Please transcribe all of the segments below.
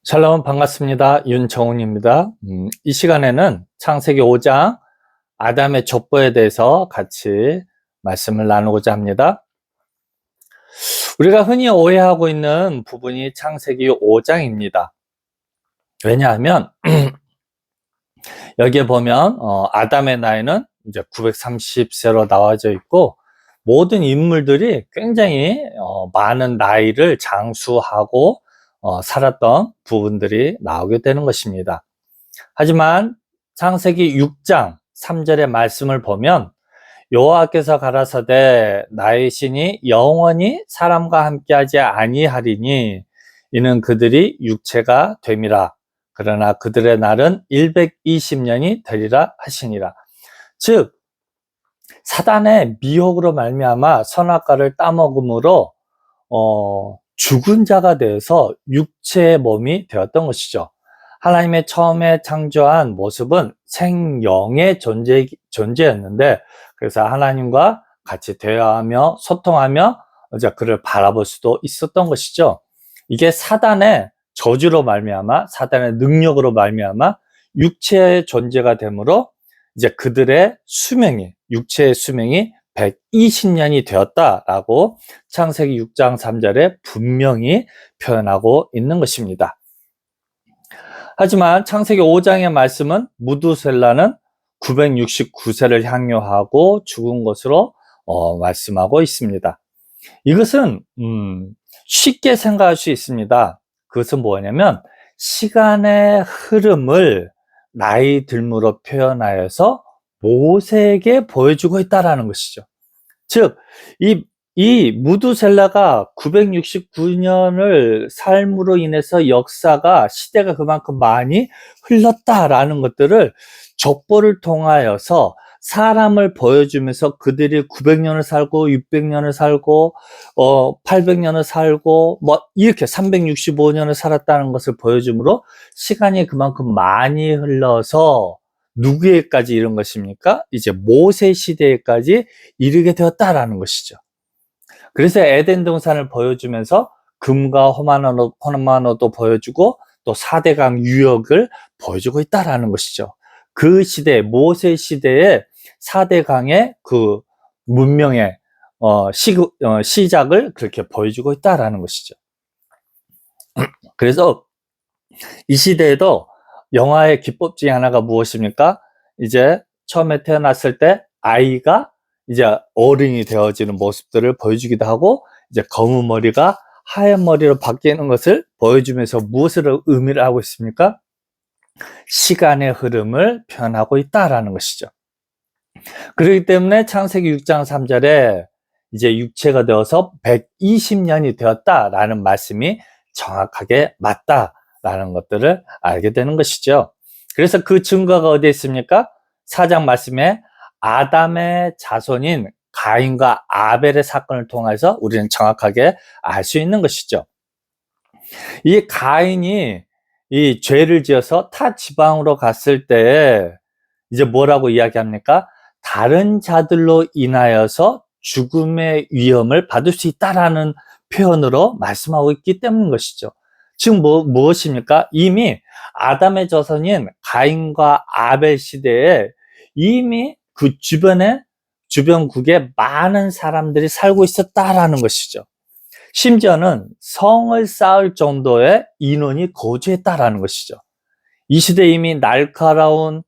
샬롬 반갑습니다. 윤정훈입니다. 이 시간에는 창세기 5장 아담의 족보에 대해서 같이 말씀을 나누고자 합니다. 우리가 흔히 오해하고 있는 부분이 창세기 5장입니다. 왜냐하면 여기에 보면 아담의 나이는 이제 930세로 나와져 있고 모든 인물들이 굉장히 많은 나이를 장수하고 살았던 부분들이 나오게 되는 것입니다. 하지만 창세기 6장 3절의 말씀을 보면 여호와께서 가라사대 나의 신이 영원히 사람과 함께하지 아니하리니 이는 그들이 육체가 됨이라. 그러나 그들의 날은 120년이 되리라 하시니라. 즉 사단의 미혹으로 말미암아 선악과를 따먹음으로 죽은 자가 되어서 육체의 몸이 되었던 것이죠. 하나님의 처음에 창조한 모습은 생영의 존재였는데 그래서 하나님과 같이 대화하며 소통하며 이제 그를 바라볼 수도 있었던 것이죠. 이게 사단의 저주로 말미암아 사단의 능력으로 말미암아 육체의 존재가 되므로 이제 그들의 수명이 육체의 수명이 120년이 되었다라고 창세기 6장 3절에 분명히 표현하고 있는 것입니다. 하지만 창세기 5장의 말씀은 무두셀라는 969세를 향유하고 죽은 것으로 말씀하고 있습니다. 이것은 쉽게 생각할 수 있습니다. 그것은 뭐냐면 시간의 흐름을 나이 들므로 표현하여서 모세에게 보여주고 있다는 것이죠. 즉, 이 무두셀라가 969년을 삶으로 인해서 시대가 그만큼 많이 흘렀다라는 것들을 족보를 통하여서 사람을 보여주면서 그들이 900년을 살고 600년을 살고 800년을 살고 이렇게 365년을 살았다는 것을 보여주므로 시간이 그만큼 많이 흘러서 누구에까지 이른 것입니까? 이제 모세 시대에까지 이르게 되었다라는 것이죠. 그래서 에덴 동산을 보여주면서 금과 호마노도 보여주고 또 4대강 유역을 보여주고 있다라는 것이죠. 그 시대, 모세 시대의 4대강의 그 문명의 시작을 그렇게 보여주고 있다라는 것이죠. 그래서 이 시대에도 영화의 기법 중에 하나가 무엇입니까? 이제 처음에 태어났을 때 아이가 이제 어른이 되어지는 모습들을 보여주기도 하고 이제 검은 머리가 하얀 머리로 바뀌는 것을 보여주면서 무엇을 의미를 하고 있습니까? 시간의 흐름을 표현하고 있다라는 것이죠. 그렇기 때문에 창세기 6장 3절에 이제 육체가 되어서 120년이 되었다라는 말씀이 정확하게 맞다라는 것들을 알게 되는 것이죠. 그래서 그 증거가 어디에 있습니까? 4장 말씀에 아담의 자손인 가인과 아벨의 사건을 통해서 우리는 정확하게 알 수 있는 것이죠. 이 가인이 이 죄를 지어서 타 지방으로 갔을 때 이제 뭐라고 이야기합니까? 다른 자들로 인하여서 죽음의 위험을 받을 수 있다라는 표현으로 말씀하고 있기 때문인 것이죠. 지금 무엇입니까? 이미 아담의 자손인 가인과 아벨 시대에 이미 그 주변국에 많은 사람들이 살고 있었다라는 것이죠. 심지어는 성을 쌓을 정도의 인원이 거주했다라는 것이죠. 이 시대에 이미 날카로운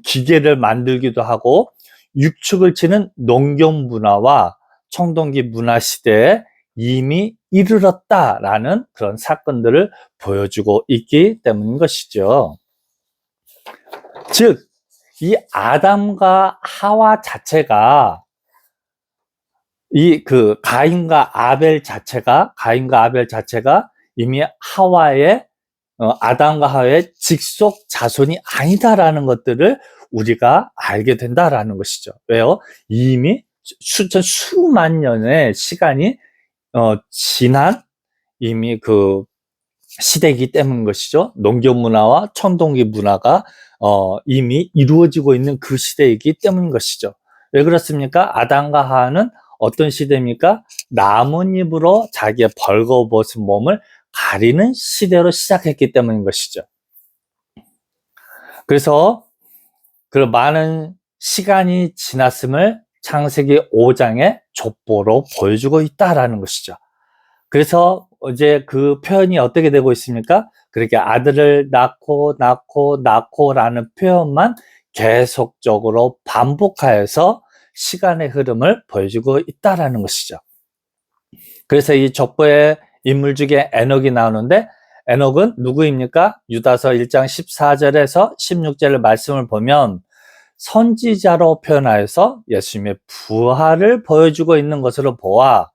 기계를 만들기도 하고 육축을 치는 농경 문화와 청동기 문화 시대에 이미 이르렀다라는 그런 사건들을 보여주고 있기 때문인 것이죠. 즉, 이 아담과 하와 자체가 가인과 아벨 자체가 이미 아담과 하와의 직속 자손이 아니다라는 것들을 우리가 알게 된다라는 것이죠. 왜요? 이미 수만 년의 시간이 지난 이미 그 시대이기 때문인 것이죠. 농경 문화와 청동기 문화가 이미 이루어지고 있는 그 시대이기 때문인 것이죠. 왜 그렇습니까? 아담과 하와는 어떤 시대입니까? 나뭇잎으로 자기의 벌거벗은 몸을 가리는 시대로 시작했기 때문인 것이죠. 그래서 그 많은 시간이 지났음을 창세기 5장의 족보로 보여주고 있다라는 것이죠. 그래서 이제 그 표현이 어떻게 되고 있습니까? 그렇게 아들을 낳고라는 표현만 계속적으로 반복하여서 시간의 흐름을 보여주고 있다라는 것이죠. 그래서 이 족보의 인물 중에 에녹이 나오는데, 에녹은 누구입니까? 유다서 1장 14절에서 16절 말씀을 보면 선지자로 표현하여서 예수님의 부활을 보여주고 있는 것으로 보아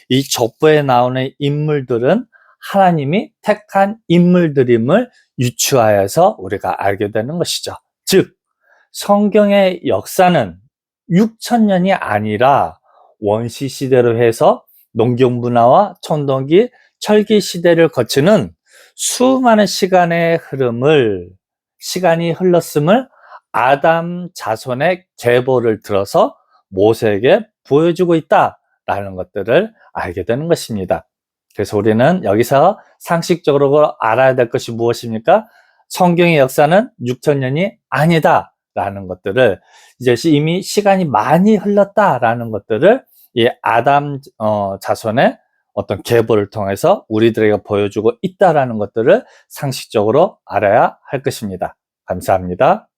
이 족보에 나오는 인물들은 하나님이 택한 인물들임을 유추하여서 우리가 알게 되는 것이죠. 즉 성경의 역사는 6,000년이 아니라 원시 시대로 해서 농경 문화와 청동기, 철기 시대를 거치는 수많은 시간의 시간이 흘렀음을 아담 자손의 계보를 들어서 모세에게 보여주고 있다라는 것들을 알게 되는 것입니다. 그래서 우리는 여기서 상식적으로 알아야 될 것이 무엇입니까? 성경의 역사는 6,000년이 아니다라는 것들을, 이제 이미 시간이 많이 흘렀다라는 것들을 이 아담 자손의 어떤 계보를 통해서 우리들에게 보여주고 있다라는 것들을 상식적으로 알아야 할 것입니다. 감사합니다.